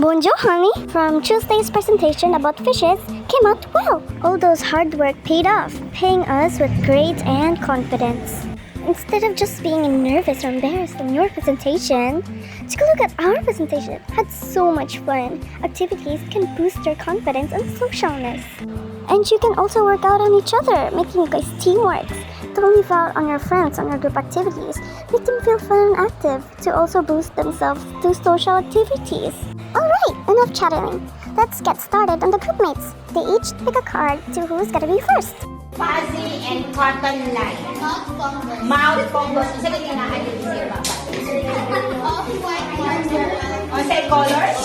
Bonjour, honey! From Tuesday's presentation about fishes came out well. All those hard work paid off, paying us with grades and confidence. Instead of just being nervous or embarrassed in your presentation, take a look at our presentation. Had so much fun. Activities can boost your confidence and socialness. And you can also work out on each other, making guys teamwork. Don't leave out on your friends on your group activities. Make them feel fun and active to also boost themselves through social activities. Alright, enough chattering. Let's get started on the group mates. They each pick a card to who's gonna be first. Fuzzy and cotton line. Mouth fungus. Isa ka tinahan din siya ba? O say colors?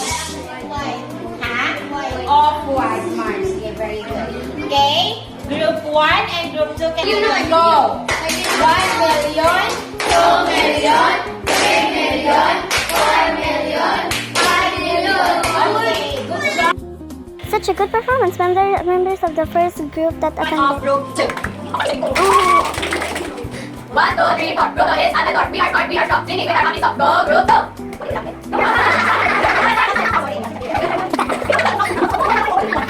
Ha? Off-white marks. Okay, very good. Okay? Group 1 and group 2 can go. 1 million, 2 million, 3 million, 4 million, 5 million. Okay, good job. Such a good performance, members of the first group that attended. Group 2. 1, 2, 3, 4. Group is at the door. We are stop. Singing with our mommy stop. Go, group 2.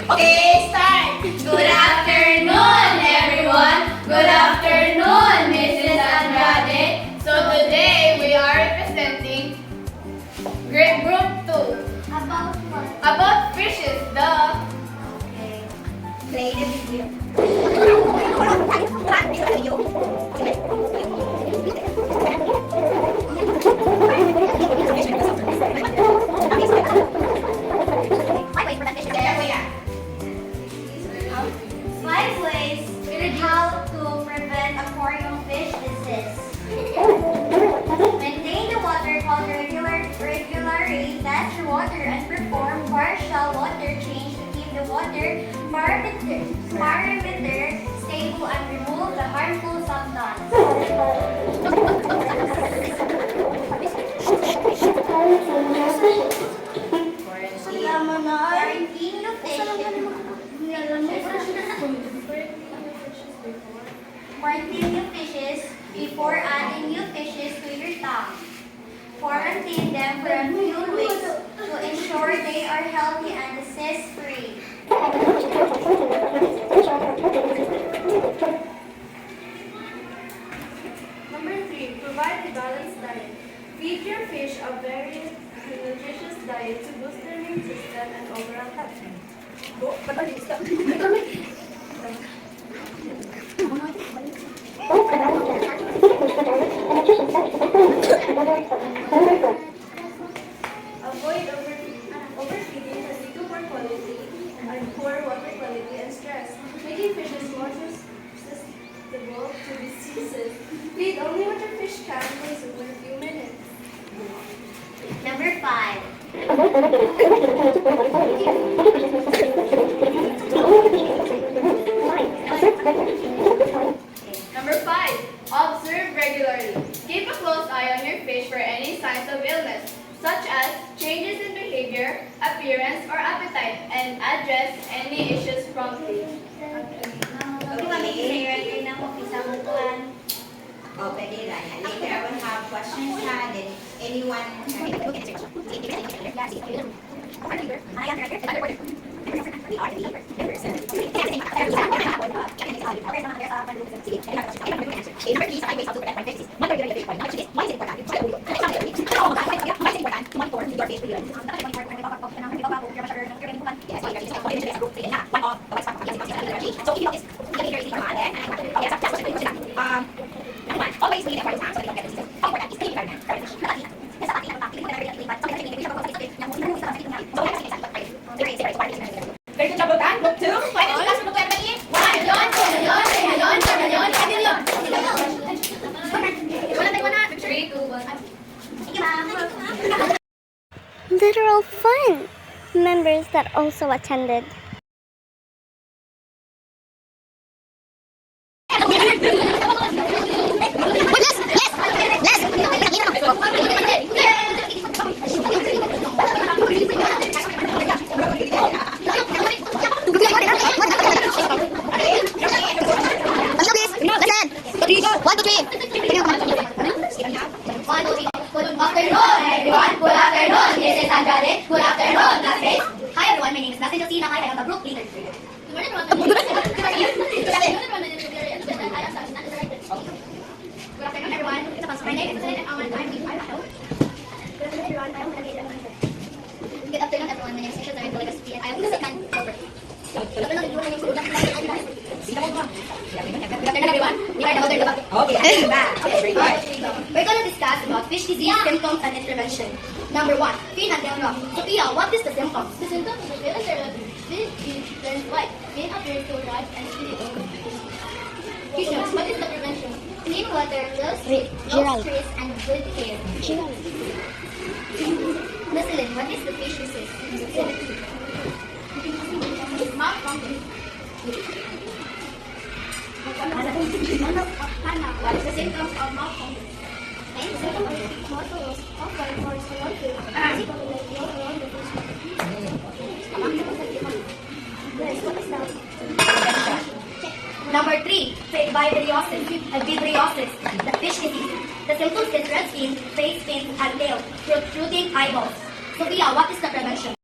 Okay, start. Good afternoon, everyone. Good afternoon, Mrs. Andrade. So today we are representing grade group 2. About what? About fishes, duh. Okay. Play the video. Five ways how to prevent aquarium fish disease. Maintain the water color regularly, test the water and perform partial water change to keep the water parameter stable and remove the harmful substances. Quarantine the Quarantine new fishes before adding new fishes to your tank. Quarantine them for a few weeks to ensure they are healthy and disease-free. Number 3, provide a balanced diet. Feed your fish a very nutritious diet to boost their immune system and overall health. Avoid overfeeding can lead to poor quality and poor water quality and stress, making fishes more susceptible to diseases. Feed only what your fish can consume in a few minutes. Number 5. Number 5. Observe regularly. Keep a close eye on your fish for any signs of illness, such as changes in behavior, appearance, or appetite, and address any issues promptly. Oh, pwede lang. And later I will have questions ha. Then anyone always be there for time so they don't get the disease. How important is taking care of them? Very good job, Botan. Group 2. Pwede yung class mo kaya ba 1 million, 2 million, 3 million, 4 million, 5 million. Wala tayo na. 3, 2, 1. Literal fun! Members that also attended. Good afternoon, everyone. Good afternoon, Mrs. Andrade. Good afternoon, see na I have a group leader. Good afternoon, everyone. My name is Good afternoon, everyone. My name is Isha Zarin Delegaspi, and I am the second helper. Good afternoon, everyone. You are the mother of the Okay, very good. We're going to discuss about fish disease symptoms and intervention. Number 1, fin and tail rot. Sophia, what is the symptoms? The symptoms of the fin and tail rot. Fin turns white. Fin appears to dry and bleed. Fishes, what is the prevention? Clean water, close Gerald. trees, and good care. Jocelyn, what is the fish disease? Malfunction. Hannah, what is the symptoms of malfunction? Number 3, vibriosis, the fish disease. The symptoms is red skin, face pain, and tail, protruding eyeballs. Sophia, what is the prevention?